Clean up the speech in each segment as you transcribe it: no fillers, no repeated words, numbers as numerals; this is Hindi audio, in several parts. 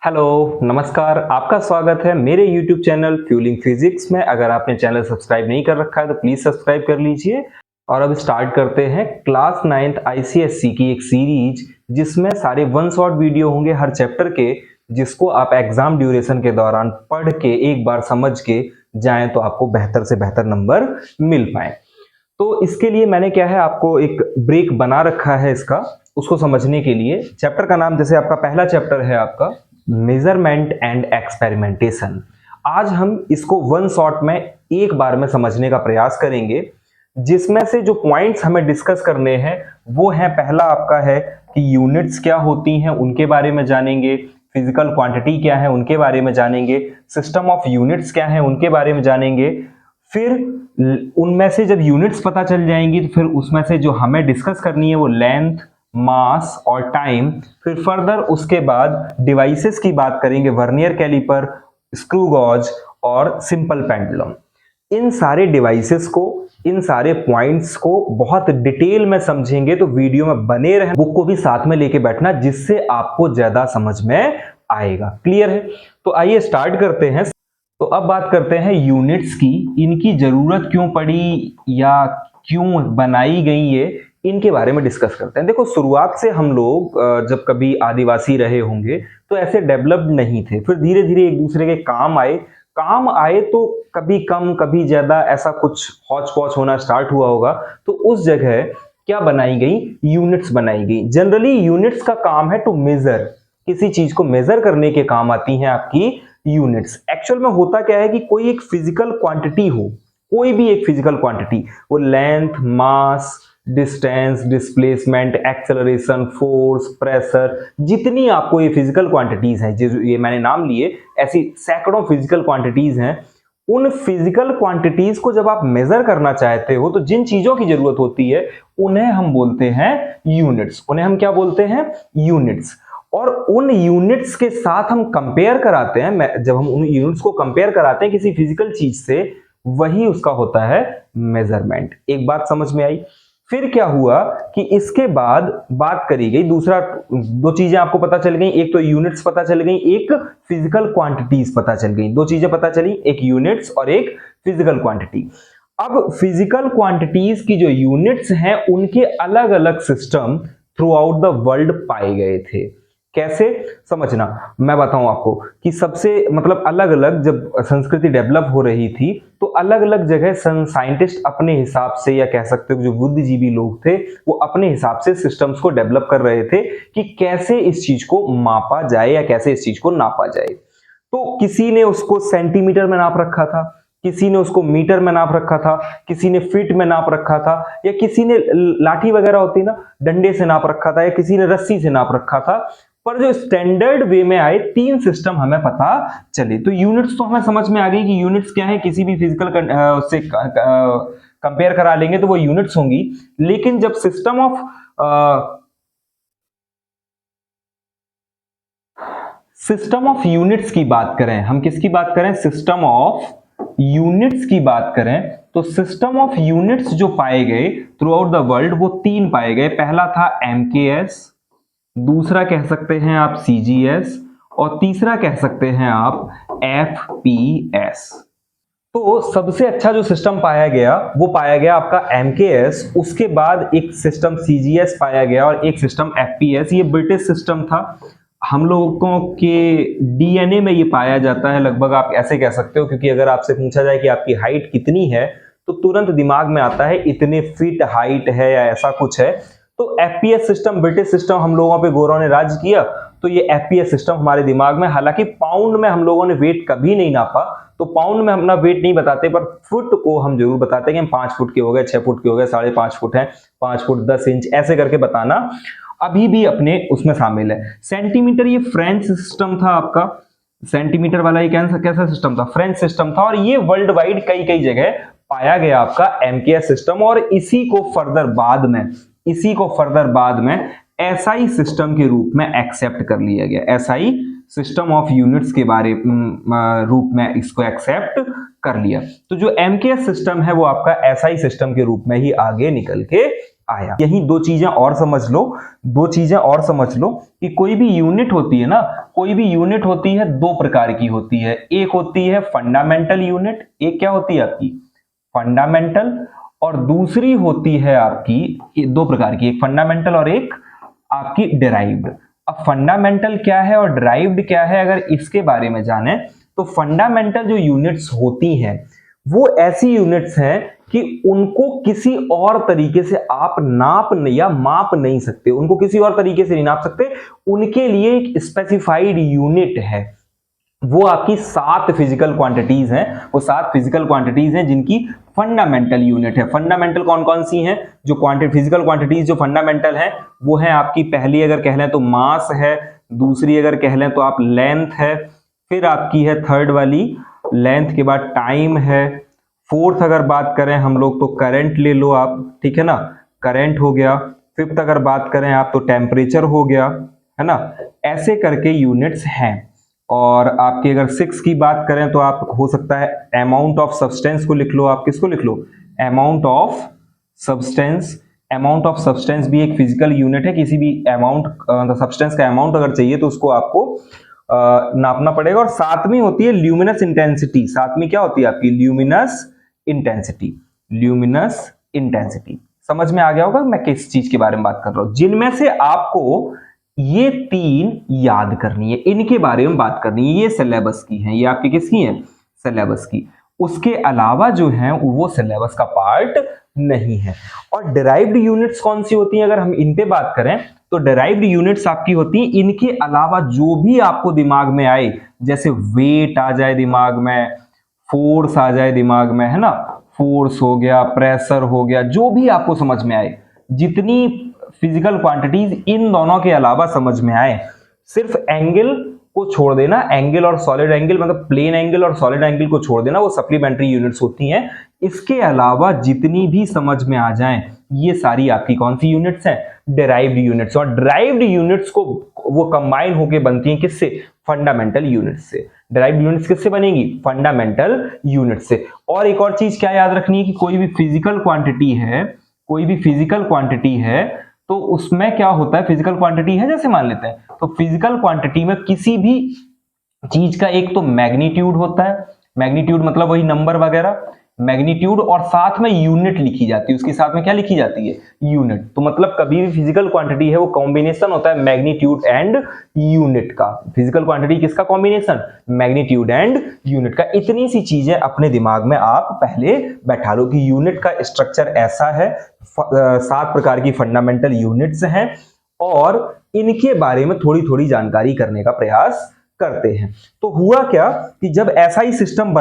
हेलो, नमस्कार। आपका स्वागत है मेरे YouTube चैनल फ्यूलिंग फिजिक्स में। अगर आपने चैनल सब्सक्राइब नहीं कर रखा है तो प्लीज सब्सक्राइब कर लीजिए। और अब स्टार्ट करते हैं क्लास 9th ICSE की एक सीरीज, जिसमें सारे वन शॉट वीडियो होंगे हर चैप्टर के, जिसको आप एग्जाम ड्यूरेशन के दौरान पढ़ के एक बार समझ के जाएं तो आपको बेहतर से बेहतर नंबर मिल पाए। तो इसके लिए मैंने क्या है, आपको एक ब्रेक बना रखा है इसका, उसको समझने के लिए। चैप्टर का नाम, जैसे आपका पहला चैप्टर है आपका मेजरमेंट एंड एक्सपेरिमेंटेशन। आज हम इसको वन शॉट में एक बार में समझने का प्रयास करेंगे, जिसमें से जो पॉइंट्स हमें डिस्कस करने हैं वो है, पहला आपका है कि यूनिट्स क्या होती हैं उनके बारे में जानेंगे, फिजिकल क्वांटिटी क्या है उनके बारे में जानेंगे, सिस्टम ऑफ यूनिट्स क्या है उनके बारे में जानेंगे। फिर उनमें से जब यूनिट्स पता चल जाएंगी तो फिर उसमें से जो हमें डिस्कस करनी है वो लेंथ, मास और टाइम। फिर फर्दर उसके बाद डिवाइसेस की बात करेंगे, वर्नियर कैलिपर, स्क्रू गॉज और सिंपल पेंडुलम। इन सारे डिवाइसेस को, इन सारे पॉइंट्स को बहुत डिटेल में समझेंगे, तो वीडियो में बने रहें। बुक को भी साथ में लेके बैठना, जिससे आपको ज्यादा समझ में आएगा। क्लियर है? तो आइए स्टार्ट करते हैं। तो अब बात करते हैं यूनिट्स की। इनकी जरूरत क्यों पड़ी या क्यों बनाई गई, ये इनके बारे में डिस्कस करते हैं। देखो, शुरुआत से हम लोग जब कभी आदिवासी रहे होंगे तो ऐसे डेवलप्ड नहीं थे। फिर धीरे धीरे एक दूसरे के काम आए तो कभी कम कभी ज्यादा ऐसा कुछ हौच पौच होना स्टार्ट हुआ होगा। तो उस जगह क्या बनाई गई? यूनिट्स बनाई गई। जनरली यूनिट्स का काम है टू मेजर, किसी चीज को मेजर करने के काम आती हैं आपकी यूनिट्स। एक्चुअल में होता क्या है कि कोई एक फिजिकल क्वांटिटी हो, कोई भी एक फिजिकल क्वांटिटी, वो length, mass, distance, displacement, acceleration, force, pressure, जितनी आपको ये फिजिकल क्वांटिटीज हैं, जो ये मैंने नाम लिए, ऐसी सैकड़ों फिजिकल क्वांटिटीज हैं। उन फिजिकल क्वांटिटीज को जब आप मेजर करना चाहते हो तो जिन चीजों की जरूरत होती है उन्हें हम बोलते हैं यूनिट्स। उन्हें हम क्या बोलते हैं? यूनिट्स। और उन यूनिट्स के साथ हम कंपेयर कराते हैं। जब हम उन यूनिट्स को कंपेयर कराते हैं किसी फिजिकल चीज से, वही उसका होता है मेजरमेंट। एक बात समझ में आई? फिर क्या हुआ कि इसके बाद बात करी गई, दूसरा दो चीजें आपको पता चल गई। एक तो यूनिट्स पता चल गई, एक फिजिकल क्वांटिटीज पता चल गई। दो चीजें पता चली, एक यूनिट्स और एक फिजिकल क्वांटिटी। अब फिजिकल क्वांटिटीज की जो यूनिट्स हैं उनके अलग अलग system through out the world पाए गए थे। कैसे समझना, मैं बताऊं आपको कि सबसे अलग अलग जब संस्कृति डेवलप हो रही थी तो अलग अलग जगह साइंटिस्ट अपने हिसाब से, या कह सकते हो जो बुद्धिजीवी लोग थे वो अपने हिसाब से सिस्टम्स को डेवलप कर रहे थे कि कैसे इस चीज को मापा जाए या कैसे इस चीज को नापा जाए। तो किसी ने उसको सेंटीमीटर में नाप रखा था, किसी ने उसको मीटर में नाप रखा था, किसी ने फीट में नाप रखा था, या किसी ने लाठी वगैरह होती ना, डंडे से नाप रखा था, या किसी ने रस्सी से नाप रखा था। पर जो स्टैंडर्ड वे में आए तीन सिस्टम हमें पता चले। तो यूनिट्स तो हमें समझ में आ गई कि यूनिट्स क्या है, किसी भी फिजिकल से कंपेयर करा लेंगे तो वो यूनिट्स होंगी। लेकिन जब सिस्टम ऑफ यूनिट्स की बात करें, हम किसकी बात करें? सिस्टम ऑफ यूनिट्स की बात करें, तो सिस्टम ऑफ यूनिट्स जो पाए गए थ्रू आउट द वर्ल्ड वो तीन पाए गए। पहला था MKS, दूसरा कह सकते हैं आप CGS, और तीसरा कह सकते हैं आप FPS। तो सबसे अच्छा जो सिस्टम पाया गया वो पाया गया आपका MKS। उसके बाद एक सिस्टम CGS पाया गया और एक सिस्टम FPS। ये ब्रिटिश सिस्टम था। हम लोगों के DNA में ये पाया जाता है, लगभग आप ऐसे कह सकते हो, क्योंकि अगर आपसे पूछा जाए कि आपकी हाइट कितनी है तो तुरंत दिमाग में आता है इतने फीट हाइट है या ऐसा कुछ है। तो FPS सिस्टम, ब्रिटिश सिस्टम, हम लोगों पे गोरों ने राज किया तो ये FPS सिस्टम हमारे दिमाग में। हालांकि पाउंड में हम लोगों ने वेट कभी नहीं नापा, तो पाउंड में हम अपना वेट नहीं बताते, पर फुट को हम जरूर बताते हैं कि हम 5 फुट के हो गए, 6 फुट के हो गए, 5.5 फुट है, 5 फुट 10 इंच, ऐसे करके बताना अभी भी अपने उसमें शामिल है। सेंटीमीटर, ये फ्रेंच सिस्टम था आपका। सेंटीमीटर वाला ये कैसा सिस्टम था? फ्रेंच सिस्टम था। और ये वर्ल्ड वाइड कई कई जगह पाया गया आपका MKS सिस्टम। और इसी को फर्दर बाद में SI सिस्टम के रूप में एक्सेप्ट कर लिया गया। SI सिस्टम ऑफ यूनिट्स के बारे रूप में इसको एक्सेप्ट कर लिया। तो जो MKS सिस्टम है वो आपका SI सिस्टम के रूप में ही आगे निकल के आया। यही दो चीजें और समझ लो कि कोई भी यूनिट होती है ना, कोई भी यूनिट होती है दो प्रकार की होती है। एक होती है फंडामेंटल यूनिट, एक क्या होती है आपकी फंडामेंटल, और दूसरी होती है आपकी दो प्रकार की, एक फंडामेंटल और एक आपकी डिराइव्ड। अब फंडामेंटल क्या है और डिराइव्ड क्या है, अगर इसके बारे में जाने तो फंडामेंटल जो यूनिट्स होती हैं वो ऐसी यूनिट्स हैं कि उनको किसी और तरीके से आप नाप या माप नहीं सकते, उनको किसी और तरीके से नहीं नाप सकते। उनके लिए एक स्पेसिफाइड यूनिट है, वो आपकी 7 फिजिकल क्वांटिटीज हैं। वो 7 फिजिकल क्वांटिटीज हैं जिनकी फंडामेंटल यूनिट है। फंडामेंटल कौन कौन सी हैं जो फिजिकल क्वांटिटीज जो फंडामेंटल हैं, वो है आपकी पहली अगर कह लें तो मास है, दूसरी अगर कह लें तो आप लेंथ है, फिर आपकी है थर्ड वाली लेंथ के बाद टाइम है, फोर्थ अगर बात करें हम लोग तो करंट ले लो आप, ठीक है ना, करंट हो गया, फिफ्थ अगर बात करें आप तो टेम्परेचर हो गया, है ना, ऐसे करके यूनिट्स हैं। और आपकी अगर 6 की बात करें तो आप हो सकता है अमाउंट ऑफ सब्सटेंस को लिख लो, आप किसको लिख लो, amount of substance. Amount of substance भी एक फिजिकल यूनिट है, किसी भी अमाउंट सब्सटेंस का अमाउंट अगर चाहिए तो उसको आपको नापना पड़ेगा। और सातवीं होती है ल्यूमिनस इंटेंसिटी। सातवीं क्या होती है आपकी ल्यूमिनस इंटेंसिटी। समझ में आ गया होगा मैं किस चीज के बारे में बात कर रहा हूं, जिनमें से आपको ये 3 याद करनी है, इनके बारे में बात करनी है। ये सिलेबस की है, ये आपकी किसकी है, सिलेबस की। उसके अलावा जो है वो सिलेबस का पार्ट नहीं है। और डिराइव्ड यूनिट्स कौन सी होती हैं, अगर हम इन पे बात करें तो डिराइव्ड यूनिट्स आपकी होती हैं इनके अलावा जो भी आपको दिमाग में आए, जैसे वेट आ जाए दिमाग में, फोर्स आ जाए दिमाग में, है ना, फोर्स हो गया, प्रेशर हो गया, जो भी आपको समझ में आए, जितनी फिजिकल क्वांटिटीज इन दोनों के अलावा समझ में आए, सिर्फ एंगल को छोड़ देना, एंगल और सॉलिड एंगल मतलब प्लेन एंगल और सॉलिड एंगल को छोड़ देना, वो सप्लीमेंट्री यूनिट्स होती हैं। इसके अलावा जितनी भी समझ में आ जाएं, ये सारी आपकी कौन सी यूनिट्स हैं, डिराइव्ड यूनिट्स। और डिराइव्ड यूनिट्स को वो कंबाइन होकर बनती हैं किससे, फंडामेंटल यूनिट्स से। डिराइव्ड यूनिट्स किससे बनेगी, फंडामेंटल यूनिट से। और एक और चीज क्या याद रखनी है कि कोई भी फिजिकल क्वांटिटी है तो उसमें क्या होता है, फिजिकल क्वांटिटी है जैसे मान लेते हैं, तो फिजिकल क्वांटिटी में किसी भी चीज का एक तो मैग्नीट्यूड होता है, मैग्नीट्यूड मतलब वही नंबर वगैरह, मैग्नीट्यूड, और साथ में यूनिट लिखी जाती है, उसके साथ में क्या लिखी जाती है, यूनिट। तो मतलब कभी भी फिजिकल क्वांटिटी है वो कॉम्बिनेशन होता है मैग्नीट्यूड एंड यूनिट का। फिजिकल क्वांटिटी किसका कॉम्बिनेशन, मैग्नीट्यूड एंड यूनिट का। इतनी सी चीजें अपने दिमाग में आप पहले बैठा लो कि यूनिट का स्ट्रक्चर ऐसा है, 7 प्रकार की फंडामेंटल यूनिट्स हैं, और इनके बारे में थोड़ी थोड़ी जानकारी करने का प्रयास करते हैं। तो हुआ क्या कि जब ऐसा ही सिस्टम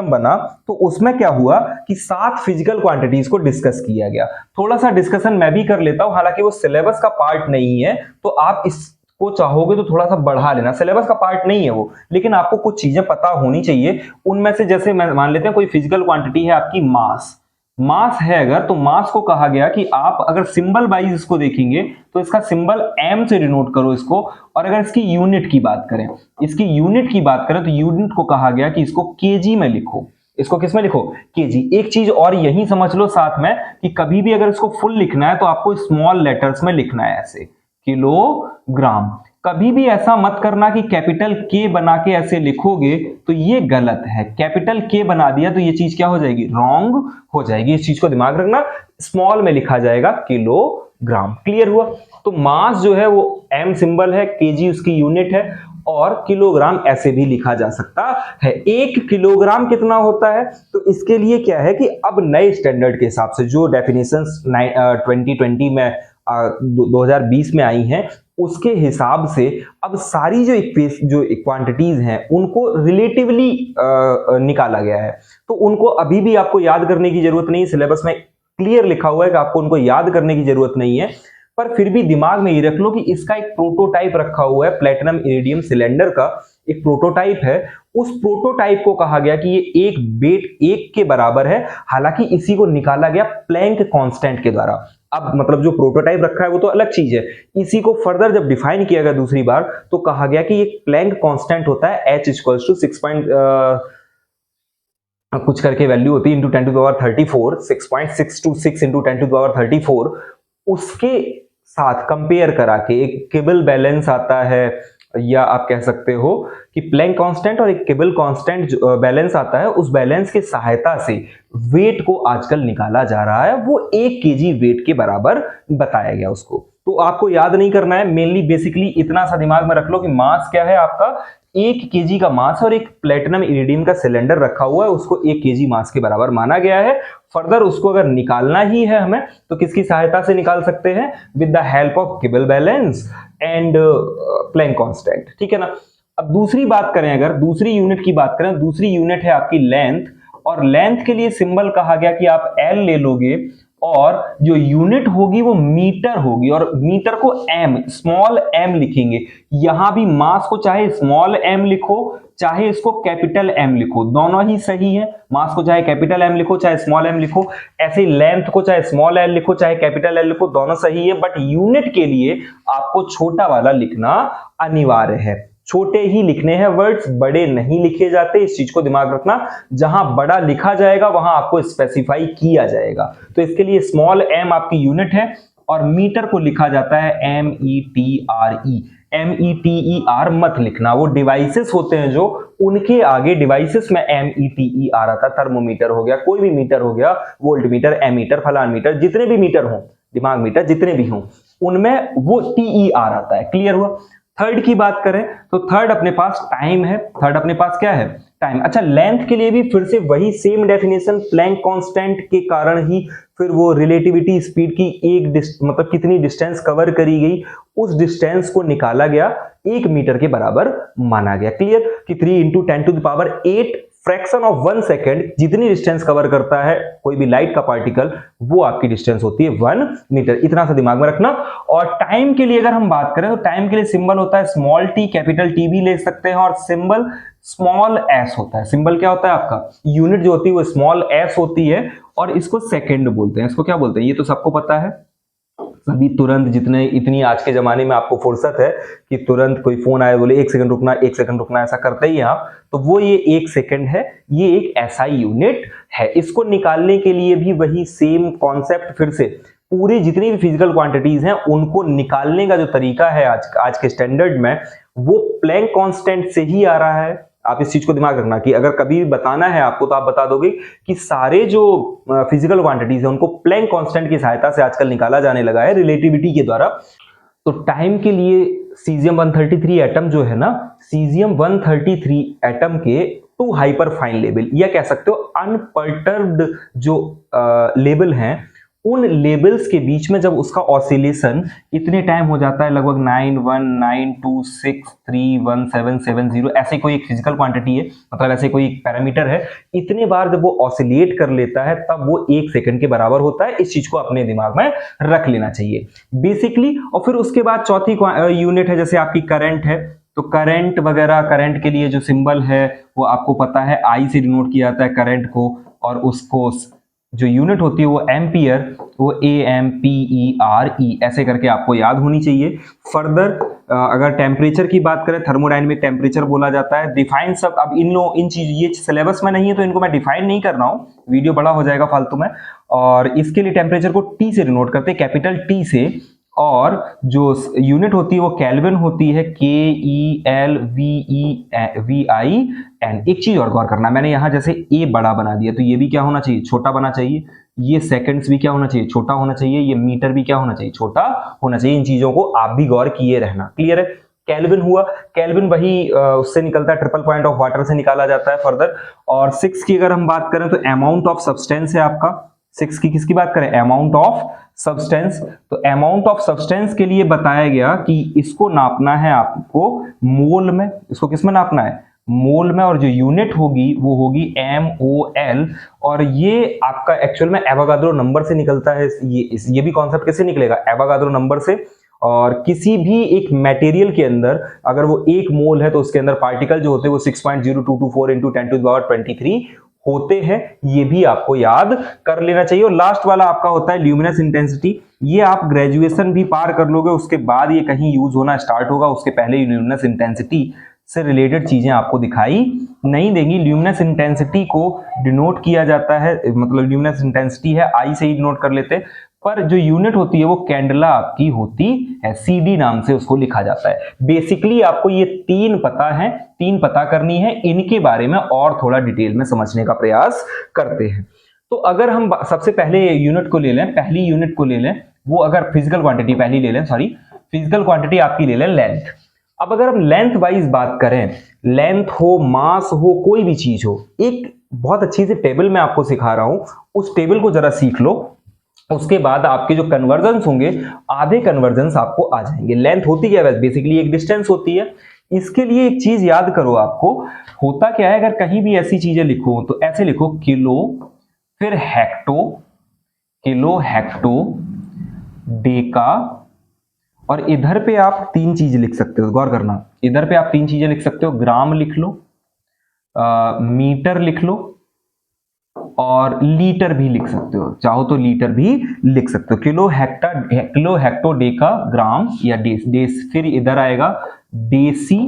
बना तो उसमें क्या हुआ कि 7 फिजिकल क्वांटिटीज को डिस्कस किया गया। थोड़ा सा डिस्कशन मैं भी कर लेता हूं, हालांकि वो सिलेबस का पार्ट नहीं है, तो आप इसको चाहोगे तो थोड़ा सा बढ़ा लेना, सिलेबस का पार्ट नहीं है वो, लेकिन आपको कुछ चीजें पता होनी चाहिए। उनमें से जैसे मान लेते हैं कोई फिजिकल क्वांटिटी है आपकी मास है अगर, तो मास को कहा गया कि आप अगर सिंबल वाइज इसको देखेंगे तो इसका सिंबल m से डिनोट करो इसको, और अगर इसकी यूनिट की बात करें तो यूनिट को कहा गया कि इसको केजी में लिखो। इसको किस में लिखो, केजी। एक चीज और यही समझ लो साथ में कि कभी भी अगर इसको फुल लिखना है तो आपको स्मॉल लेटर्स में लिखना है, ऐसे किलोग्राम। कभी भी ऐसा मत करना कि कैपिटल के बना के ऐसे लिखोगे तो ये गलत है। कैपिटल के बना दिया तो ये चीज क्या हो जाएगी, रॉन्ग हो जाएगी। इस चीज को दिमाग रखना, स्मॉल में लिखा जाएगा किलोग्राम। क्लियर हुआ। तो मास जो है वो m सिंबल है, केजी उसकी यूनिट है, और किलोग्राम ऐसे भी लिखा जा सकता है। 1 किलोग्राम कितना होता है, तो इसके लिए क्या है कि अब नए स्टैंडर्ड के हिसाब से जो डेफिनेशंस 2020 में 2020 में आई हैं, उसके हिसाब से अब सारी जो क्वांटिटीज हैं उनको रिलेटिवली निकाला गया है। तो उनको अभी भी आपको याद करने की जरूरत नहीं, सिलेबस में क्लियर लिखा हुआ है कि आपको उनको याद करने की जरूरत नहीं है, पर फिर भी दिमाग में ये रख लो कि इसका एक प्रोटोटाइप रखा हुआ है, प्लेटिनम इरिडियम सिलेंडर का एक प्रोटोटाइप है। उस प्रोटोटाइप को कहा गया कि ये 1 के बराबर है, हालांकि इसी को निकाला गया प्लैंक कांस्टेंट के द्वारा। अब मतलब जो प्रोटोटाइप रखा है वो तो अलग चीज है, इसी को फर्दर जब डिफाइन किया गया दूसरी बार तो कहा गया कि ये प्लैंक कांस्टेंट होता है H = कुछ करके वैल्यू होती है into 10 to the power 34, 6.626 into 10 to the power 34, उसके साथ कंपेयर करा के एक केबल बैलेंस आता है, या आप कह सकते हो कि प्लैंक कांस्टेंट और एक केबल कांस्टेंट बैलेंस आता है, उस बैलेंस की सहायता से वेट को आजकल निकाला जा रहा है, वो 1 केजी वेट के बराबर बताया गया उसको। तो आपको याद नहीं करना है, मेनली बेसिकली इतना सा दिमाग में रख लो कि मास क्या है आपका, 1 केजी का मास, और एक प्लेटिनम इरिडियम का सिलेंडर रखा हुआ है, उसको 1 केजी मास के बराबर माना गया है। फर्दर उसको अगर निकालना ही है हमें तो किसकी सहायता से निकाल सकते हैं, with the help of Kibble balance and Planck constant, ठीक है ना। अब दूसरी बात करें, अगर दूसरी यूनिट की बात करें, दूसरी यूनिट है आपकी लेंथ, और लेंथ के लिए सिंबल कहा गया कि आप L ले लोगे और जो यूनिट होगी वो मीटर होगी, और मीटर को m, स्मॉल m लिखेंगे। यहां भी मास को चाहे स्मॉल m लिखो चाहे इसको कैपिटल M लिखो, दोनों ही सही है। मास को चाहे कैपिटल M लिखो चाहे स्मॉल m लिखो, ऐसे लेंथ को चाहे स्मॉल l लिखो चाहे कैपिटल L लिखो, दोनों सही है। बट यूनिट के लिए आपको छोटा वाला लिखना अनिवार्य है, छोटे ही लिखने हैं वर्ड्स, बड़े नहीं लिखे जाते, इस चीज को दिमाग रखना। जहां बड़ा लिखा जाएगा वहां आपको स्पेसिफाई किया जाएगा। तो इसके लिए स्मॉल m आपकी यूनिट है, और मीटर को लिखा जाता है METRE। METER मत लिखना, वो डिवाइसेस होते हैं जो, उनके आगे डिवाइसेस में METER आता है। थर्मोमीटर हो गया, कोई भी मीटर हो गया, वोल्ट मीटर, एमीटर, फलान मीटर, जितने भी मीटर हों, दिमाग मीटर जितने भी हों, उनमें वो TER आता है। क्लियर हुआ। थर्ड की बात करें तो थर्ड अपने पास टाइम है, थर्ड अपने पास क्या है, टाइम। अच्छा, लेंथ के लिए भी फिर से वही सेम डेफिनेशन, प्लैंक कांस्टेंट के कारण ही फिर वो रिलेटिविटी स्पीड की एक मतलब कितनी डिस्टेंस कवर करी गई, उस डिस्टेंस को निकाला गया, 1 मीटर के बराबर माना गया। क्लियर कि 3 into 10 to the power 8 fraction of 1 second जितनी डिस्टेंस कवर करता है कोई भी लाइट का पार्टिकल, वो आपकी डिस्टेंस होती है 1 मीटर। इतना सा दिमाग में रखना। और टाइम के लिए अगर हम बात करें तो टाइम के लिए सिंबल होता है स्मॉल t, कैपिटल T भी ले सकते हैं, और सिंबल स्मॉल s होता है। सिंबल क्या होता है आपका, यूनिट जो होती है वो स्मॉल s होती है, और इसको सेकेंड बोलते हैं। इसको क्या बोलते हैं ये तो सबको पता है, सभी तुरंत, जितने इतनी आज के जमाने में आपको फुर्सत है कि तुरंत कोई फोन आए बोले 1 सेकंड रुकना, 1 सेकंड रुकना, ऐसा करते ही आप, तो वो ये 1 सेकंड है, ये एक SI यूनिट है। इसको निकालने के लिए भी वही सेम कॉन्सेप्ट, फिर से पूरी जितनी भी फिजिकल क्वांटिटीज हैं उनको निकालने का जो तरीका है आज के स्टैंडर्ड में, वो प्लैंक कांस्टेंट से ही आ रहा है। आप इस चीज को दिमाग रखना कि अगर कभी बताना है आपको तो आप बता दोगे कि सारे जो फिजिकल क्वांटिटीज है उनको प्लैंक कांस्टेंट की सहायता से आजकल निकाला जाने लगा है, रिलेटिविटी के द्वारा। तो टाइम के लिए सीजियम 133 एटम जो है ना, सीजियम 133 एटम के 2 हाइपर फाइन लेवल, या कह सकते हो अनपर्टर्ब्ड जो लेवल हैं, उन लेबल्स के बीच में जब उसका ऑसिलेशन इतने टाइम हो जाता है, लगभग 9192631770, ऐसे कोई एक फिजिकल क्वांटिटी है, मतलब ऐसे कोई एक पैरामीटर है, इतने बार जब वो ऑसिलेट कर लेता है तब वो 1 सेकंड के बराबर होता है। इस चीज को अपने दिमाग में रख लेना चाहिए बेसिकली। और फिर उसके बाद चौथी यूनिट है, जैसे आपकी करंट है, तो करंट वगैरह, करंट के लिए जो सिंबल है वो आपको पता है, I से डिनोट किया जाता है करंट को, और उसको जो यूनिट होती है वो एम्पियर, वो AMPERE ऐसे करके आपको याद होनी चाहिए। फर्दर अगर टेम्परेचर की बात करें, थर्मोडायनेमिक टेम्परेचर बोला जाता है। डिफाइन सब, अब इन चीज, ये सिलेबस में नहीं है तो इनको मैं डिफाइन नहीं कर रहा हूँ, वीडियो बड़ा हो जाएगा फालतू में। और इसके लिए टेम्परेचर को T से डिनोट करते हैं, कैपिटल T से, और जो यूनिट होती है वो केल्विन होती है, KELVIN। एक चीज और गौर करना, मैंने यहां जैसे A बड़ा बना दिया, तो ये भी क्या होना चाहिए, छोटा बना चाहिए। ये सेकंड्स भी क्या होना चाहिए, छोटा होना चाहिए। ये मीटर भी क्या होना चाहिए, छोटा होना चाहिए। इन चीजों को आप भी गौर किए रहना। क्लियर है। केल्विन हुआ, केल्विन वही उससे निकलता है, ट्रिपल पॉइंट ऑफ वाटर से निकाला जाता है फर्दर। और 6 की अगर हम बात करें तो अमाउंट ऑफ सब्सटेंस है आपका। 6 की किसकी बात करें, अमाउंट ऑफ सब्सटेंस। तो अमाउंट ऑफ सब्सटेंस के लिए बताया गया कि इसको नापना है आपको मोल में। इसको किस में नापना है, मोल में। और जो यूनिट होगी वो होगी MOL, और ये आपका एक्चुअल में एवोगाद्रो नंबर से निकलता है। ये भी कॉन्सेप्ट कैसे निकलेगा, एवोगाद्रो नंबर से। और किसी भी एक मटेरियल के अंदर अगर वो 1 मोल है तो उसके अंदर पार्टिकल जो होते हैं वो 6.0224 इंटू 10 टू द पावर 23 होते हैं। ये भी आपको याद कर लेना चाहिए। और लास्ट वाला आपका होता है ल्यूमिनस इंटेंसिटी। ये आप ग्रेजुएशन भी पार कर लोगे उसके बाद ये कहीं यूज होना स्टार्ट होगा, उसके पहले ल्यूमिनस इंटेंसिटी से रिलेटेड चीजें आपको दिखाई नहीं देंगी। ल्यूमिनस इंटेंसिटी को डिनोट किया जाता है, मतलब ल्यूमिनस इंटेंसिटी है आई से ही डिनोट कर लेते हैं, पर जो यूनिट होती है वो कैंडला आपकी होती है, सीडी नाम से उसको लिखा जाता है। बेसिकली आपको ये तीन पता है, तीन पता करनी है, इनके बारे में और थोड़ा डिटेल में समझने का प्रयास करते हैं। तो अगर हम सबसे पहले यूनिट को ले लें, पहली यूनिट को ले लें, वो अगर फिजिकल क्वांटिटी पहली ले लें, सॉरी फिजिकल क्वांटिटी आपकी ले लें लेंथ। अब अगर हम लेंथ वाइज बात करें, लेंथ हो, मास हो, कोई भी चीज हो, एक बहुत अच्छी सी टेबल मैं आपको सिखा रहा हूं, उस टेबल को जरा सीख लो। उसके बाद आपके जो कन्वर्जन्स होंगे, आधे कन्वर्जन्स आपको आ जाएंगे। लेंथ होती क्या है? बेसिकली एक डिस्टेंस होती है। इसके लिए एक चीज याद करो, आपको होता क्या है, अगर कहीं भी ऐसी चीजें लिखो तो ऐसे लिखो किलो, फिर हेक्टो, किलो, हेक्टो, डेका, और इधर पे आप तीन चीजें लिख सकते हो, गौर करना, इधर पे आप तीन चीजें लिख सकते हो, ग्राम लिख लो, मीटर लिख लो, और लीटर भी लिख सकते हो, चाहो तो लीटर भी लिख सकते हो। किलो, किलो, हेक्टो, डेका, ग्राम या डेस, फिर इधर आएगा डेसी,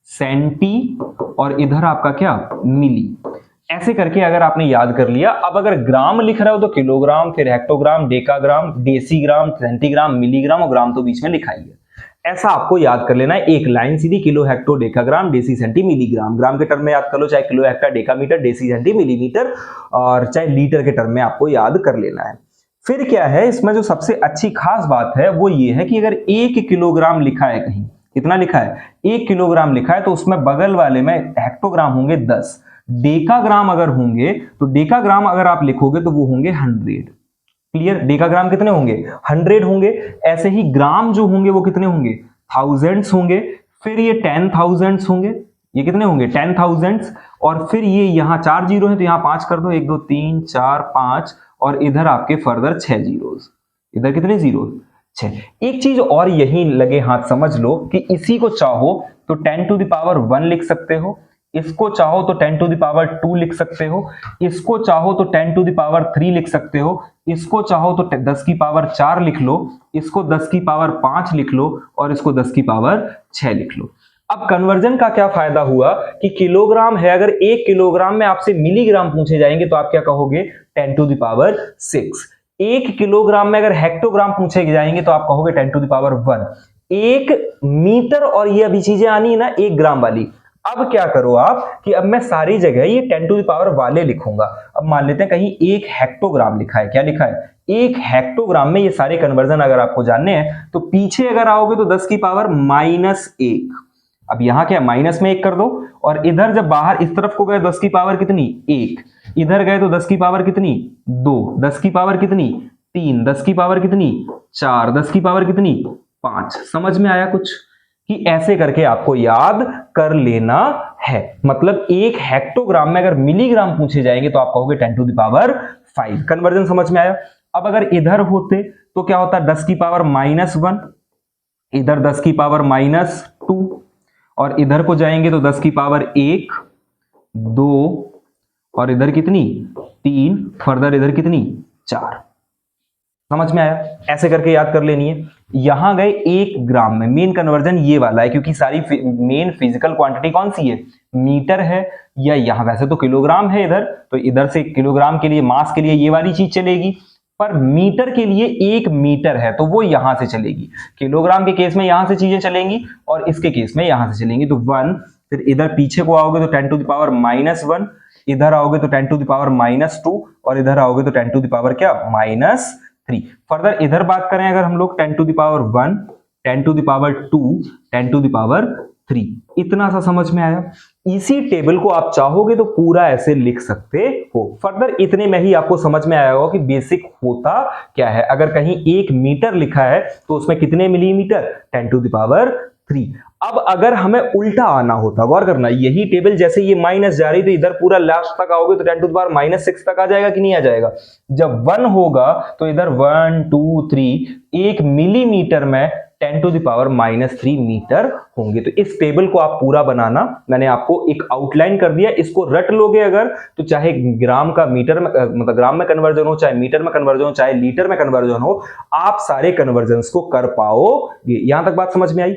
सेंटी, और इधर आपका क्या, मिली। ऐसे करके अगर आपने याद कर लिया, अब अगर ग्राम लिख रहा हो तो किलोग्राम, फिर hectogram, decagram, decigram, centigram, milligram, और ग्राम तो बीच में लिखा ही है। ऐसा आपको याद कर लेना है, एक लाइन सीधी, kilo, hecto, decagram, deci, centi, milligram. Gram के टर्म में याद कर लो, चाहे kilo, hecto, decametre, deci, centi, millimetre, और चाहे लीटर के टर्म में आपको याद कर लेना है। फिर क्या है, इसमें जो सबसे अच्छी खास बात है वो ये है कि अगर 1 किलोग्राम लिखा है, कहीं कितना लिखा है, 1 किलोग्राम लिखा है, तो उसमें बगल वाले में हेक्टोग्राम होंगे 10, डेकाग्राम अगर होंगे तो डेकाग्राम अगर आप लिखोगे तो वो होंगे 100। क्लियर? डेकाग्राम कितने होंगे, 100 होंगे। ऐसे ही ग्राम जो होंगे वो कितने होंगे, थाउजेंड्स होंगे। फिर ये 10,000 होंगे, ये कितने होंगे, 10,000। और फिर ये यहाँ 4 जीरो है तो यहाँ 5 कर दो, 1 2 3 4 5, और इधर आपके फर्दर 6 जीरोस। इधर कितने जीरो, 6। एक चीज और यही लगे हाथ समझ लो कि इसी को चाहो तो 10 टू द पावर 1 लिख सकते हो, इसको चाहो तो 10 टू द पावर 2 लिख सकते हो, इसको चाहो तो 10 टू द पावर 3 लिख सकते हो, इसको चाहो तो 10 की पावर 4 लिख लो, इसको 10 की पावर 5 लिख लो, और इसको 10 की पावर 6 लिख लो। अब कन्वर्जन का क्या फायदा हुआ कि किलोग्राम है, अगर 1 किलोग्राम में आपसे मिलीग्राम पूछे जाएंगे तो आप क्या कहोगे, 10 टू द पावर 6। 1 किलोग्राम में अगर हेक्टोग्राम पूछे जाएंगे तो आप कहोगे 10 टू द पावर 1। 1 मीटर, और ये अभी चीजें आनी है ना 1 ग्राम वाली। अब क्या करो आप कि अब मैं सारी जगह ये 10 टू द पावर वाले लिखूंगा। अब मान लेते हैं कहीं 1 हेक्टोग्राम लिखा है, क्या लिखा है, 1 हेक्टोग्राम में। ये सारे कन्वर्जन अगर आपको जानने हैं तो पीछे अगर आओगे तो 10 की पावर -1। अब यहां क्या, माइनस में 1 कर दो, और इधर जब बाहर इस तरफ को गए 10 की पावर कितनी, 1। इधर गए तो 10 की पावर कितनी, 2। 10 की पावर कितनी, 3। 10 की पावर कितनी, 4। 10 की पावर कितनी, 5। समझ में आया कुछ, कि ऐसे करके आपको याद कर लेना है। मतलब 1 हेक्टोग्राम में अगर मिलीग्राम पूछे जाएंगे तो आप कहोगे 10 टू द पावर 5। कन्वर्जन समझ में आया? अब अगर इधर होते तो क्या होता, 10 की पावर -1, इधर 10 की पावर -2, और इधर को जाएंगे तो 10 की पावर 1, 2, और इधर कितनी, 3, फर्दर इधर कितनी, 4। समझ में आया? ऐसे करके याद कर लेनी है। यहां गए 1 ग्राम में, मेन कन्वर्जन ये वाला है, क्योंकि सारी मेन फिजिकल क्वांटिटी कौन सी है, मीटर है, या यहां वैसे तो किलोग्राम है इधर, तो इधर से किलोग्राम के लिए, मास के लिए ये वाली चीज चलेगी, पर मीटर के लिए 1 मीटर है तो वो यहां से चलेगी। किलोग्राम के केस में यहां से चीजें चलेंगी, और इसके केस में यहां से चलेंगी। तो 1, फिर इधर पीछे को आओगे तो 10 टू द पावर -1, इधर आओगे तो 10 टू द पावर -2, और इधर आओगे तो 10 टू द पावर क्या, -3। फर्दर इधर बात करें अगर हम लोग 10 to the power 1, 10 to the power 2, 10 to the power 3, इतना सा समझ में आया? इसी टेबल को आप चाहोगे तो पूरा ऐसे लिख सकते हो। फर्दर इतने में ही आपको समझ में आया होगा कि बेसिक होता क्या है। अगर कहीं 1 मीटर लिखा है तो उसमें कितने मिलीमीटर, 10 टू द पावर 3। अब अगर हमें उल्टा आना होता, गौर करना, यही टेबल जैसे ये माइनस जा रही तो इधर पूरा लास्ट तक आओगे तो 10 टू द पावर -6 तक आ जाएगा कि नहीं आ जाएगा? जब 1 होगा तो इधर 1 2 3, 1 मिलीमीटर में 10 टू द पावर -3 मीटर होंगे। तो इस टेबल को आप पूरा बनाना, मैंने आपको एक आउटलाइन कर दिया, इसको रट लोगे अगर तो चाहे ग्राम का मीटर में, मतलब ग्राम में कन्वर्जन हो, चाहे मीटर में कन्वर्जन हो, चाहे लीटर में कन्वर्जन हो, आप सारे कन्वर्जन को कर पाओगे। यहां तक बात समझ में आई?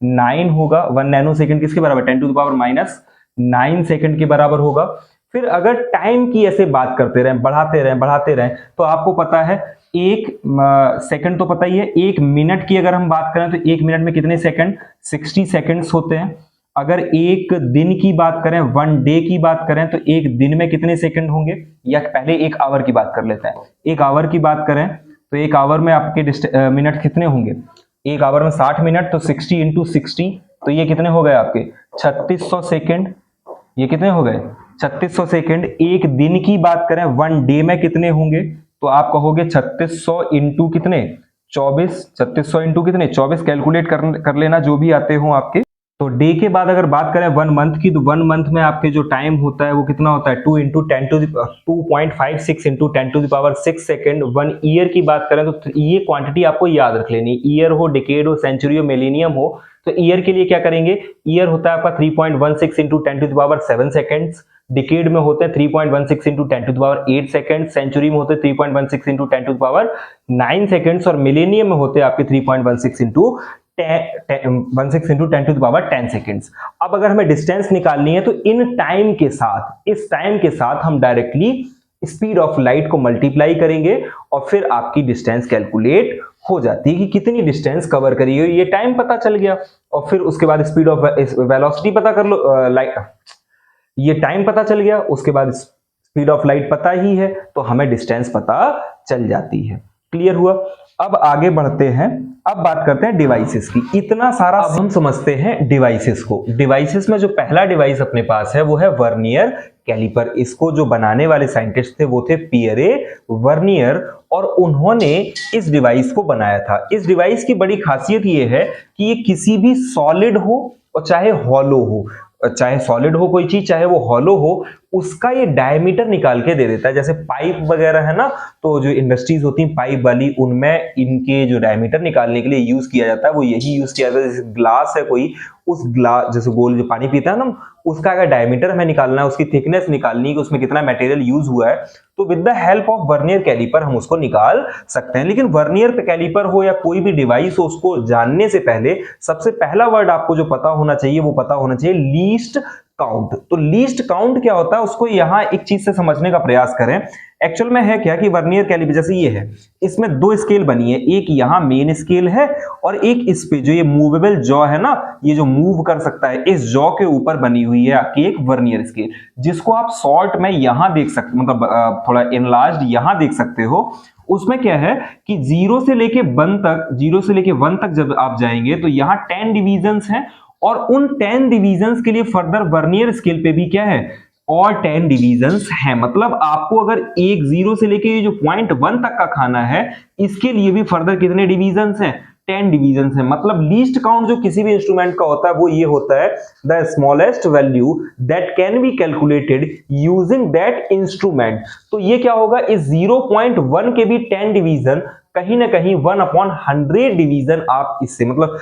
9 होगा। 1 नैनो सेकंड किसके बराबर, 10⁻⁻9 सेकंड के बराबर होगा। फिर अगर टाइम की ऐसे बात करते रहें, बढ़ाते रहें तो आपको पता है एक सेकंड तो पता ही है। एक मिनट की अगर हम बात करें तो एक मिनट में कितने सेकंड, 60 सेकंड्स होते हैं। अगर एक दिन की बात करें, 1 डे की बात करें तो एक दिन में कितने सेकंड होंगे, या पहले एक आवर की बात कर लेते हैं। एक आवर की बात करें तो एक आवर में आपके मिनट कितने होंगे, एक आवर में 60 मिनट, तो 60 इंटू 60, तो ये कितने हो गए आपके 3600 सेकंड। ये कितने हो गए 3600 सेकंड। एक दिन की बात करें, 1 डे में कितने होंगे, तो आप कहोगे 3600 इंटू कितने 24, 3600 इंटू कितने 24, कैलकुलेट कर लेना जो भी आते हो आपके। तो डे के बाद अगर बात करें 1 मंथ की, तो 1 मंथ में आपके जो टाइम होता है वो कितना होता है 2.56 इंटू 10⁻6 सेकेंड। 1 ईयर की बात करें तो ये क्वांटिटी आपको याद रख लेनी, ईयर हो, डिकेड हो, सेंचुरी हो, मिलेनियम हो। तो ईयर के लिए क्या करेंगे, ईयर होता है आपका 3.16 इंटू 10⁻7 सेकेंड्स, डिकेड में होते हैं 3.16 इंटू 10⁸ सेकेंड, सेंचुरी में होते हैं 3.16 इंटू 10⁹ सेकेंड्स, और मिलेनियम में होते हैं आपके 3.16 इंटू 10⁻10 सेकेंड्स। अब अगर हमें डिस्टेंस निकालनी है तो इन टाइम के साथ, इस टाइम के साथ हम डायरेक्टली स्पीड ऑफ लाइट को मल्टीप्लाई करेंगे और फिर आपकी डिस्टेंस कैलकुलेट हो जाती है कि कितनी डिस्टेंस कवर करी है, ये टाइम पता चल गया। और फिर उसके बाद स्पीड ऑफ वेलोसिटी पता कर लो, लाइट, ये टाइम पता चल गया, उसके बाद स्पीड ऑफ लाइट पता ही है तो हमें डिस्टेंस पता चल जाती है। क्लियर हुआ। अब आगे बढ़ते हैं, अब बात करते हैं डिवाइसेस की। इतना सारा अब हम समझते हैं डिवाइसेस को। डिवाइसेस में जो पहला डिवाइस अपने पास है वो है वर्नियर कैलिपर। इसको जो बनाने वाले साइंटिस्ट थे वो थे पियरे वर्नियर, और उन्होंने इस डिवाइस को बनाया था। इस डिवाइस की बड़ी खासियत ये है कि ये किसी भी सॉलिड हो और चाहे हॉलो हो, चाहे सॉलिड हो कोई चीज, चाहे वो हॉलो हो, उसका ये डायमीटर निकाल के दे देता है। जैसे पाइप वगैरह है ना, तो जो इंडस्ट्रीज होती हैं पाइप वाली, उनमें इनके जो डायमीटर निकालने के लिए यूज किया जाता है वो यही यूज किया जाता है। जैसे ग्लास है कोई, उस ग्लास जैसे गोल जो पानी पीता है ना, उसका अगर डायमीटर हमें निकालना है, उसकी थिकनेस निकालनी है कि उसमें कितना मटेरियल यूज हुआ है, तो with the help of vernier calliper हम उसको निकाल सकते हैं। लेकिन वर्नियर कैलिपर हो या कोई भी डिवाइस हो, उसको जानने से पहले सबसे पहला वर्ड आपको जो पता होना चाहिए वो पता होना चाहिए लीस्ट काउंट। तो लीस्ट काउंट क्या होता है, उसको यहां एक चीज से समझने का प्रयास करें। एक्चुअल में है क्या कि वर्नियर कैलिपर जैसे ये है, इसमें 2 स्केल बनी है, एक यहां मेन स्केल है और एक इस पे जो ये मूवेबल जॉ है ना, ये जो मूव कर सकता है, इस जॉ के ऊपर बनी हुई है आपकी एक वर्नियर स्केल, जिसको आप शॉर्ट में यहां देख सकते, मतलब थोड़ा एनलार्ज्ड यहां देख सकते हो। उसमें क्या है कि 0 से लेके 1 तक, 0 से लेके 1 तक जब आप जाएंगे तो यहां 10 डिविजन्स हैं, और उन 10 डिविजन्स के लिए फर्दर वर्नियर स्केल पे भी क्या है, और 10 डिविजन्स हैं। मतलब आपको अगर एक 0 से लेके ये जो पॉइंट 1 तक का खाना है, इसके लिए भी फर्दर कितने डिविजन्स हैं, 10 डिविजन्स हैं। मतलब लीस्ट काउंट जो किसी भी इंस्ट्रूमेंट का होता है वो ये होता है, the smallest value that can be calculated using that instrument. तो ये क्या होगा, इस 0.1 के भी 10 डिवीजन, कहीं ना कहीं 1/100 डिवीजन आप इससे, मतलब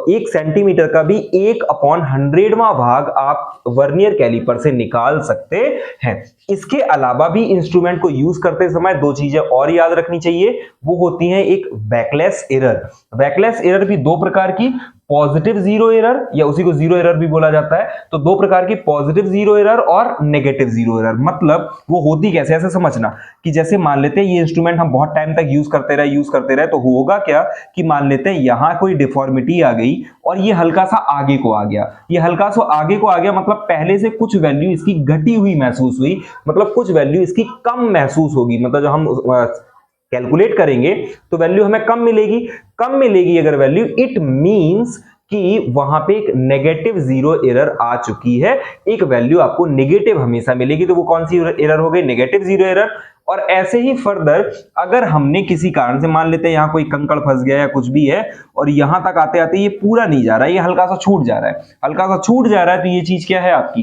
1 सेंटीमीटर का भी 1/100वां भाग आप वर्नियर कैलिपर से निकाल सकते हैं। इसके अलावा भी इंस्ट्रूमेंट को यूज करते समय 2 चीजें और याद रखनी चाहिए, वो होती हैं एक बैकलेस एरर। बैकलेस एरर भी 2 प्रकार की, पॉजिटिव जीरो एरर या उसी को जीरो एरर भी बोला जाता है। तो 2 प्रकार की, पॉजिटिव जीरो एरर और नेगेटिव जीरो एरर। मतलब वो होती कैसे, ऐसे समझना कि जैसे मान लेते हैं ये इंस्ट्रूमेंट हम बहुत टाइम तक यूज करते रहे तो होगा क्या कि मान लेते हैं यहां कोई डिफॉर्मिटी आ गई और ये हल्का सा आगे को आ गया, ये हल्का सा आगे को आ गया, मतलब पहले से कुछ वैल्यू इसकी घटी हुई महसूस हुई, मतलब कुछ वैल्यू इसकी कम महसूस होगी। मतलब जब हम कैलकुलेट करेंगे तो वैल्यू हमें कम मिलेगी अगर वैल्यू, इट मींस कि वहां पे एक नेगेटिव जीरो एरर आ चुकी है, एक वैल्यू आपको नेगेटिव हमेशा मिलेगी। तो वो कौन सी एरर हो गई, नेगेटिव जीरो एरर। और ऐसे ही फर्दर अगर हमने किसी कारण से, मान लेते हैं यहां कोई कंकड़ फंस गया या कुछ भी है और यहां तक आते आते ये पूरा नहीं जा रहा है, ये हल्का सा छूट जा रहा है, तो ये चीज क्या है आपकी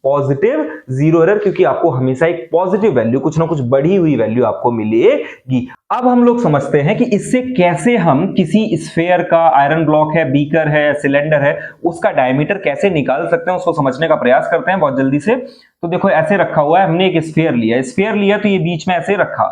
पॉजिटिव जीरो एरर, क्योंकि आपको हमेशा एक पॉजिटिव वैल्यू, कुछ ना कुछ बढ़ी हुई वैल्यू आपको मिलेगी। अब हम लोग समझते हैं कि इससे कैसे हम किसी स्फेयर का, आयरन ब्लॉक है, बीकर है, सिलेंडर है, उसका डायमीटर कैसे निकाल सकते हैं, उसको समझने का प्रयास करते हैं बहुत जल्दी से। तो देखो ऐसे रखा हुआ है, हमने एक स्फेयर लिया तो ये बीच में ऐसे रखा,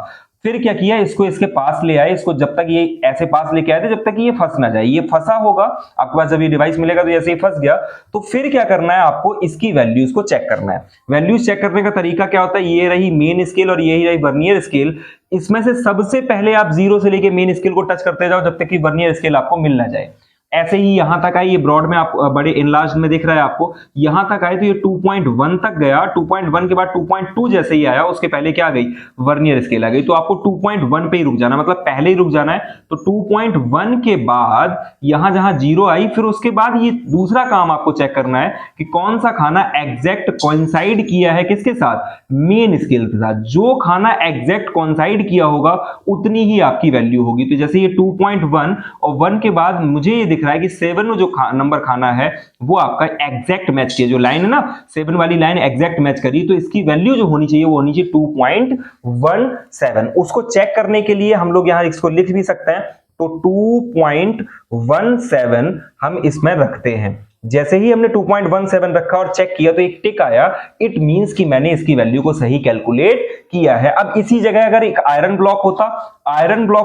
फिर क्या किया, इसको इसके पास ले आए, इसको जब तक ये ऐसे पास लेके आए थे जब तक कि ये फंस ना जाए। ये फंसा होगा आपके पास, जब ये डिवाइस मिलेगा तो जैसे ही फंस गया तो फिर क्या करना है, आपको इसकी वैल्यूज को चेक करना है। वैल्यूज चेक करने का तरीका क्या होता है, ये रही मेन स्केल और यही रही वर्नियर स्केल। इसमें से सबसे पहले आप 0 से लेके मेन स्केल को टच करते जाओ जब तक कि वर्नियर स्केल आपको मिल ना जाए। ऐसे ही यहां तक आए, ये ब्रॉड में आप बड़े इनलार्ज में दिख रहा है आपको, यहां तक आए तो ये 2.1 तक गया। 2.1 के बाद 2.2 जैसे ही आया उसके पहले क्या आ गई, वर्नियर स्केल आ गई। तो आपको 2.1 पे ही रुक जाना, मतलब पहले ही रुक जाना है। तो 2.1 के बाद यहां जहां 0 आई, फिर उसके बाद ये दूसरा काम आपको चेक करना है कि कौन सा खाना एग्जैक्ट कोइंसाइड किया है किसके साथ, मेन स्केल के साथ। जो खाना एग्जैक्ट कोइंसाइड किया होगा उतनी ही आपकी वैल्यू होगी। तो जैसे ये 2.1 और 1 के बाद मुझे ये दिख रहा है कि 7 में जो नंबर खाना है वो आपका एग्जैक्ट मैच किया, जो लाइन है ना 7 वाली लाइन एग्जैक्ट मैच करी। तो इसकी वैल्यू जो होनी चाहिए वो होनी चाहिए 2.17। उसको चेक करने के लिए हम लोग यहां इसको लिख भी सकते हैं। तो 2.17 हम इसमें रखते हैं। जैसे ही हमने 2.17 रखा और चेक किया तो एक टिक आया, इट मींस कि मैंने इसकी वैल्यू को सही कैलकुलेट किया है। अब इसी जगह अगर एक आयरन ब्लॉक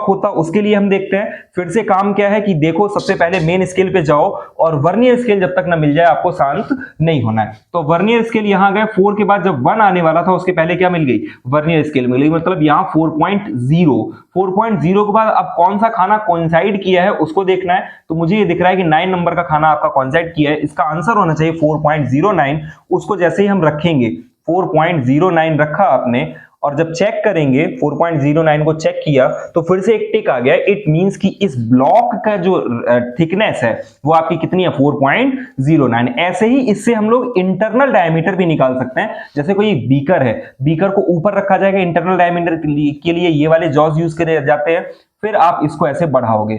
होता उसके लिए हम देखते हैं फिर से काम क्या है कि देखो, सबसे पहले मेन स्केल पे जाओ और वर्नियर स्केल जब तक ना मिल जाए आपको शांत नहीं होना है। तो वर्नियर स्केल यहां गए, 4 के बाद जब 1 आने वाला था उसके पहले क्या मिल गई, वर्नियर स्केल मिल गई। मतलब यहां 4.0 के बाद अब कौन सा खाना कोइंसाइड किया है उसको देखना है। तो मुझे ये दिख रहा है कि 9 नंबर का खाना आपका कोइंसाइड किया है, इसका आंसर होना चाहिए 4.09। उसको जैसे ही हम रखेंगे, 4.09 रखा आपने और जब चेक करेंगे 4.09 को चेक किया तो फिर से एक टिक आ गया। इट मींस कि इस ब्लॉक का जो थिकनेस है वो आपकी कितनी है, 4.09। ऐसे ही इससे हम लोग इंटरनल डायमीटर भी निकाल सकते हैं। जैसे कोई बीकर है, बीकर को ऊपर रखा जाएगा, इंटरनल डायमीटर के लिए ये वाले जॉज यूज करे जाते हैं। फिर आप इसको ऐसे बढ़ाओगे,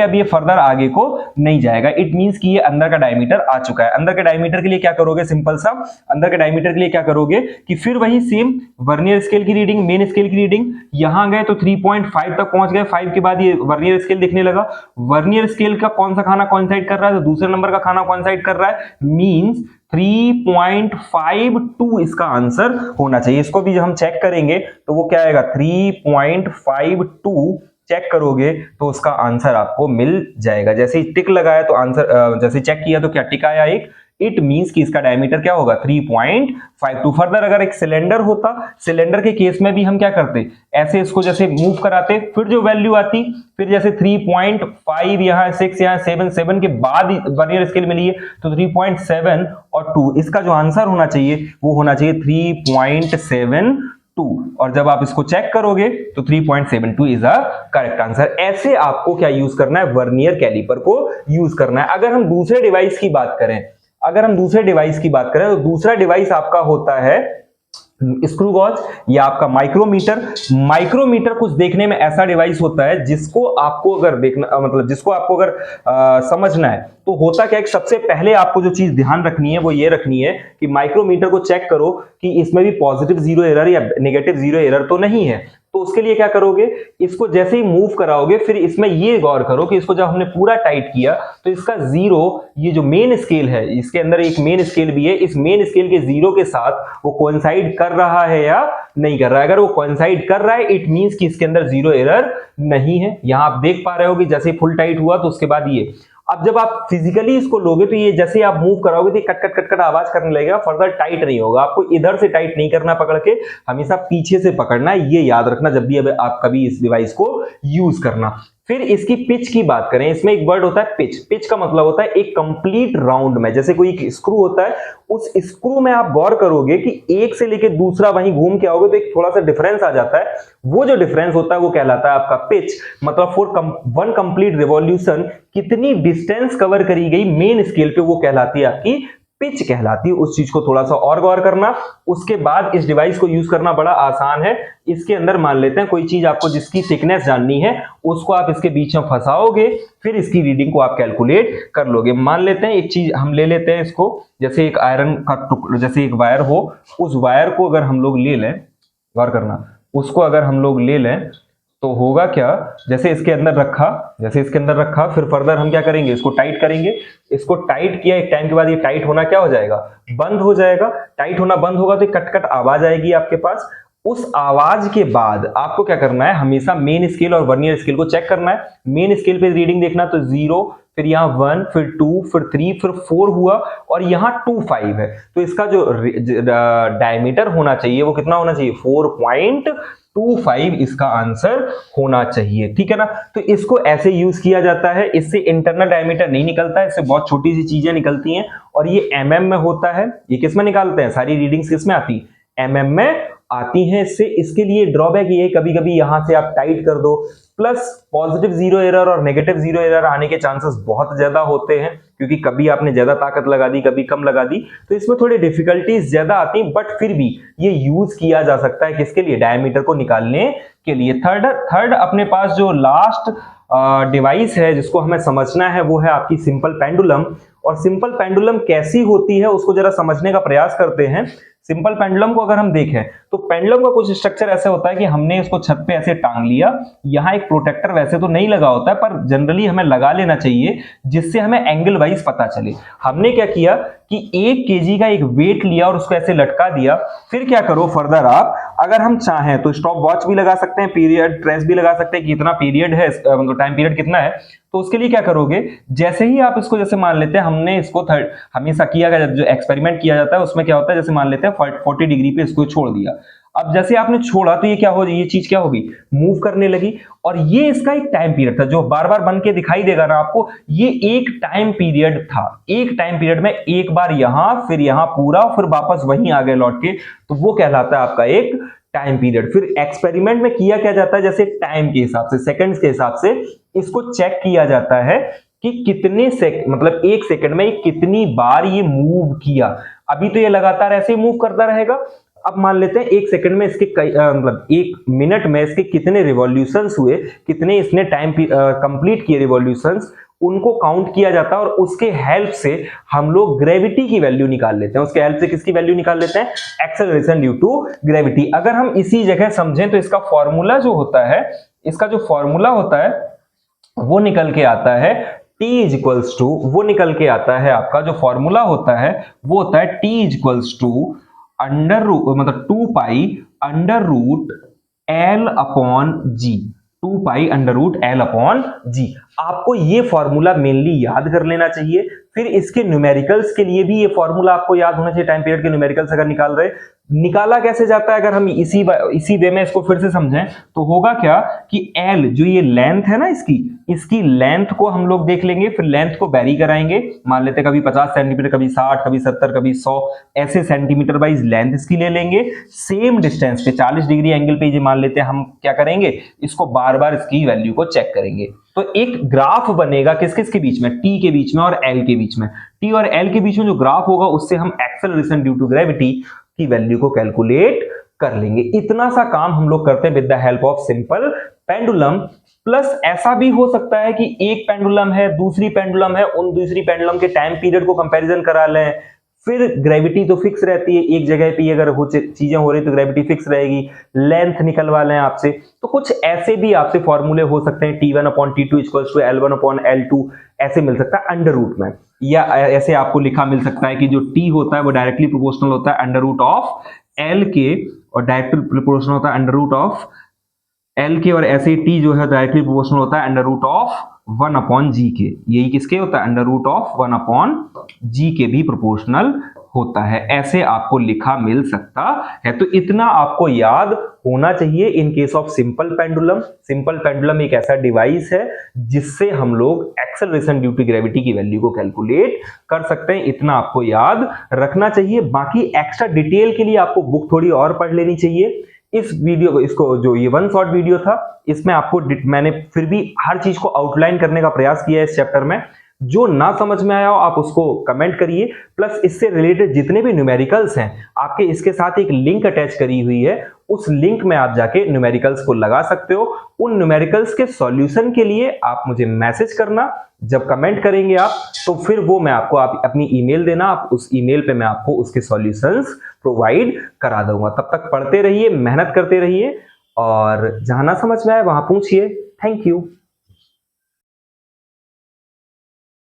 अब ये फर्दर आगे को नहीं जाएगा। इट मींस कि ये अंदर का डायमीटर आ चुका है। अंदर के डायमीटर के लिए क्या करोगे, सिंपल सा, अंदर के डायमीटर के लिए क्या करोगे कि फिर वही सेम वर्नियर स्केल की रीडिंग, मेन स्केल की रीडिंग, यहां गए तो 3.5 तक पहुंच गए। 5 के बाद ये वर्नियर स्केल दिखने लगा। वर्नियर स्केल का कौन सा खाना कोइंसाइड कर रहा है, तो दूसरे नंबर का खाना कोइंसाइड कर रहा है, मींस 3.52 इसका आंसर होना चाहिए। इसको भी जब हम चेक करेंगे तो वो क्या आएगा, 3.52 चेक करोगे तो उसका आंसर आपको मिल जाएगा। जैसे ही टिक लगाया तो आंसर, जैसे चेक किया तो क्या टिक आया एक, इट मींस कि इसका डायमीटर क्या होगा, 3.52। फर्दर अगर एक सिलेंडर होता, सिलेंडर के केस में भी हम क्या करते, ऐसे इसको जैसे मूव कराते, फिर जो वैल्यू आती, फिर जैसे 3.5 यहाँ 6 यहाँ 7 के बाद वर्नियर स्केल मिली है तो 3.7 और 2, इसका जो आंसर होना चाहिए वो होना चाहिए 3.72। और जब आप इसको चेक करोगे तो 3.72 इज अ करेक्ट आंसर। ऐसे आपको क्या यूज करना है, वर्नियर कैलिपर को यूज करना है। अगर हम दूसरे डिवाइस की बात करें तो दूसरा डिवाइस आपका होता है स्क्रू गॉज या आपका माइक्रोमीटर। माइक्रोमीटर कुछ देखने में ऐसा डिवाइस होता है जिसको आपको अगर देखना, मतलब जिसको आपको अगर समझना है तो होता क्या है, सबसे पहले आपको जो चीज ध्यान रखनी है वो ये रखनी है कि माइक्रोमीटर को चेक करो कि इसमें भी पॉजिटिव जीरो एरर या नेगेटिव जीरो एरर तो नहीं है। तो उसके लिए क्या करोगे, इसको जैसे ही मूव कराओगे फिर इसमें ये गौर करो कि इसको जब हमने पूरा टाइट किया तो इसका जीरो, ये जो मेन स्केल है, इसके अंदर एक मेन स्केल भी है, इस मेन स्केल के जीरो के साथ वो कोइंसाइड कर रहा है या नहीं कर रहा है। अगर वो कोइंसाइड कर रहा है इट मींस कि इसके अंदर जीरो एरर नहीं है। यहां आप देख पा रहे हो कि जैसे फुल टाइट हुआ तो उसके बाद ये, अब जब आप फिजिकली इसको लोगे तो ये जैसे आप मूव कराओगे तो कट कट कट कट आवाज करने लगेगा, फर्दर टाइट नहीं होगा। आपको इधर से टाइट नहीं करना पकड़ के, हमेशा पीछे से पकड़ना है, ये याद रखना जब भी आप कभी इस डिवाइस को यूज करना। फिर इसकी पिच की बात करें, इसमें एक वर्ड होता है पिच। पिच का मतलब होता है एक कंप्लीट राउंड में, जैसे कोई एक स्क्रू होता है, उस स्क्रू में आप गौर करोगे कि एक से लेके दूसरा वहीं घूम के आओगे तो एक थोड़ा सा डिफरेंस आ जाता है। वो जो डिफरेंस होता है वो कहलाता है आपका पिच। मतलब फॉर वन कंप्लीट रिवॉल्यूशन कितनी डिस्टेंस कवर करी गई मेन स्केल पे, वो कहलाती है आपकी पिच कहलाती है। उस चीज को थोड़ा सा और गौर करना। उसके बाद इस डिवाइस को यूज करना बड़ा आसान है। इसके अंदर मान लेते हैं कोई चीज आपको जिसकी थिकनेस जाननी है, उसको आप इसके बीच में फंसाओगे, फिर इसकी रीडिंग को आप कैलकुलेट कर लोगे। मान लेते हैं एक चीज हम ले लेते हैं इसको, जैसे एक आयरन का टुकड़ा, जैसे एक वायर हो, उस वायर को अगर हम लोग ले लें, गौर करना, उसको अगर हम लोग ले लें तो होगा क्या, जैसे इसके अंदर रखा, फिर फर्दर हम क्या करेंगे, इसको टाइट करेंगे। इसको टाइट किया, एक टाइम के बाद ये टाइट होना क्या हो जाएगा, बंद हो जाएगा। टाइट होना बंद होगा तो कट कट आवाज आएगी आपके पास। उस आवाज के बाद आपको क्या करना है, हमेशा मेन स्केल और वर्नियर स्केल को चेक करना है। मेन स्केल पे रीडिंग देखना, तो 0, फिर यहाँ 1, फिर 2, फिर 3, फिर 4 हुआ और यहाँ 2, 5 है। तो इसका जो डायमीटर होना चाहिए वो कितना होना चाहिए, 4.25 इसका आंसर होना चाहिए, ठीक है ना। तो इसको ऐसे यूज किया जाता है, इससे इंटरनल डायमीटर नहीं निकलता है, इससे बहुत छोटी सी चीजें निकलती हैं और ये mm में होता है। ये किस में निकालते हैं, सारी रीडिंग्स किस में आती है, mm में आती हैं। इससे इसके लिए ड्रॉबैक ये कभी कभी यहां से आप टाइट कर दो, प्लस पॉजिटिव जीरो एरर और नेगेटिव जीरो एरर आने के चांसेस बहुत ज्यादा होते हैं, क्योंकि कभी आपने ज्यादा ताकत लगा दी, कभी कम लगा दी, तो इसमें थोड़ी डिफिकल्टीज ज्यादा आती हैं, बट फिर भी ये यूज किया जा सकता है किसके लिए, डायमीटर को निकालने के लिए। थर्ड अपने पास जो लास्ट डिवाइस है जिसको हमें समझना है वो है आपकी सिंपल पेंडुलम। और सिंपल पेंडुलम कैसी होती है उसको जरा समझने का प्रयास करते हैं। सिंपल पेंडुलम को अगर हम देखें तो पेंडुलम का कुछ स्ट्रक्चर ऐसे होता है कि हमने इसको छत पे ऐसे टांग लिया, यहाँ एक प्रोटेक्टर वैसे तो नहीं लगा होता है पर जनरली हमें लगा लेना चाहिए जिससे हमें एंगल वाइज पता चले। हमने क्या किया कि 1 kg का एक वेट लिया और उसको ऐसे लटका दिया। फिर क्या करो फर्दर, आप अगर हम चाहें तो स्टॉप वॉच भी लगा सकते हैं, पीरियड ट्रेस भी लगा सकते हैं कि कितना पीरियड है, मतलब टाइम पीरियड कितना है। तो उसके लिए क्या करोगे, जैसे ही आप इसको जैसे मान लेते हैं, हमने इसको हमेशा किया गया जो एक्सपेरिमेंट किया जाता है उसमें क्या होता है, जैसे मान लेते हैं 40 डिग्री पे इसको छोड़ दिया। अब जैसे आपने छोड़ा तो ये क्या हो, ये चीज क्या होगी, मूव करने लगी। और ये इसका एक टाइम पीरियड था जो बार बार बन के दिखाई देगा ना आपको, ये एक टाइम पीरियड था। एक टाइम पीरियड में एक बार यहां फिर यहां पूरा फिर वापस वहीं आ गए लौट के, तो वो कहलाता है आपका एक टाइम पीरियड। फिर एक्सपेरिमेंट में किया क्या जाता है, जैसे टाइम के हिसाब से, सेकंड्स के हिसाब से इसको चेक किया जाता है कि कितने मतलब 1 सेकंड में कितनी बार ये मूव किया। अभी तो ये लगातार ऐसे ही मूव करता रहेगा। अब मान लेते हैं 1 सेकंड में इसके मतलब 1 मिनट में इसके कितने रिवॉल्यूशंस हुए, कितने इसने टाइम कंप्लीट किए रिवॉल्यूशंस, उनको काउंट किया जाता है और उसके हेल्प से हम लोग ग्रेविटी की वैल्यू निकाल लेते हैं। उसके हेल्प से किसकी वैल्यू निकाल लेते हैं, एक्सेलरेशन ड्यू टू ग्रेविटी। अगर हम इसी जगह समझें तो इसका फॉर्मूला जो होता है, इसका जो फॉर्मूला होता है वो निकल के आता है T इक्वल्स टू, वो निकल के आता है आपका जो फॉर्मूला होता है वो होता है T equals to under root, मतलब 2 pi under root L upon G, 2 pi under root L upon G। आपको ये फॉर्मूला मेनली याद कर लेना चाहिए। फिर इसके न्यूमेरिकल्स के लिए भी ये फॉर्मूला आपको याद होना चाहिए। टाइम पीरियड के न्यूमेरिकल्स अगर निकाल रहे, निकाला कैसे जाता है, अगर हम इसी वे में इसको फिर से समझें तो होगा क्या कि L जो ये लेंथ है ना, इसकी लेंथ को हम लोग देख लेंगे, फिर लेंथ को वेरी कराएंगे। मान लेते कभी 50 सेंटीमीटर, कभी 60, कभी 70, कभी 100, ऐसे सेंटीमीटर वाइज लेंथ इसकी ले लेंगे। सेम डिस्टेंस पे 40 डिग्री एंगल पे ये मान लेते हैं, हम क्या करेंगे, इसको बार बार इसकी वैल्यू को चेक करेंगे। तो एक ग्राफ बनेगा किस किस के बीच में, T के बीच में और L के बीच में। T और L के बीच में जो ग्राफ होगा उससे हम एक्सेलरेशन ड्यू टू ग्रेविटी की वैल्यू को कैलकुलेट कर लेंगे। इतना सा काम हम लोग करते हैं with the help of simple pendulum. Plus ऐसा भी हो सकता है कि एक पेंडुलम है, दूसरी पेंडुलम है, उन दूसरी पेंडुलम के टाइम पीरियड को कंपैरिजन करा लें। फिर ग्रेविटी तो फिक्स रहती है, एक जगह पे अगर चीजें हो रही तो ग्रेविटी फिक्स रहेगी। लेंथ निकलवा लें आपसे, तो कुछ ऐसे भी आपसे फॉर्मूले हो सकते हैं, T1 upon T2 equals to L1 upon L2, ऐसे मिल सकता है अंडर रूट में। या ऐसे आपको लिखा मिल सकता है कि जो T होता है वो डायरेक्टली प्रोपोर्शनल होता है अंडर रूट ऑफ L के, और डायरेक्टली प्रोपोर्शनल होता है अंडर रूट ऑफ L के, और ऐसे ही T जो है डायरेक्टली प्रोपोर्शनल होता है under root of 1 upon G के। यही किसके होता है, under root of 1 upon G के भी प्रोपोर्शनल होता है। ऐसे आपको लिखा मिल सकता है। तो इतना आपको याद होना चाहिए in case of simple pendulum. Simple pendulum एक ऐसा डिवाइस है जिससे हम लोग एक्सेलरेशन ड्यू टू ग्रेविटी की वैल्यू को कैलकुलेट कर सकते हैं। इतना आपको याद रखना चाहिए। बाकी एक्स्ट्रा डिटेल के लिए आपको बुक थोड़ी और पढ़ लेनी चाहिए। इस वीडियो को, इसको जो ये 1 शॉट वीडियो था, इसमें आपको मैंने फिर भी हर चीज को आउटलाइन करने का प्रयास किया है इस चैप्टर में। जो ना समझ में आया हो आप उसको कमेंट करिए। प्लस इससे रिलेटेड जितने भी न्यूमेरिकल्स हैं आपके, इसके साथ एक लिंक अटैच करी हुई है, उस लिंक में आप जाके न्यूमेरिकल्स को लगा सकते हो। उन न्यूमेरिकल्स के सॉल्यूशन के लिए आप मुझे मैसेज करना। जब कमेंट करेंगे आप तो फिर वो मैं आपको, आप अपनी ईमेल देना, आप उस ईमेल पे मैं आपको उसके सॉल्यूशंस प्रोवाइड करा दूंगा। तब तक पढ़ते रहिए, मेहनत करते रहिए, और जहां ना समझ में आए वहां पूछिए। Thank you.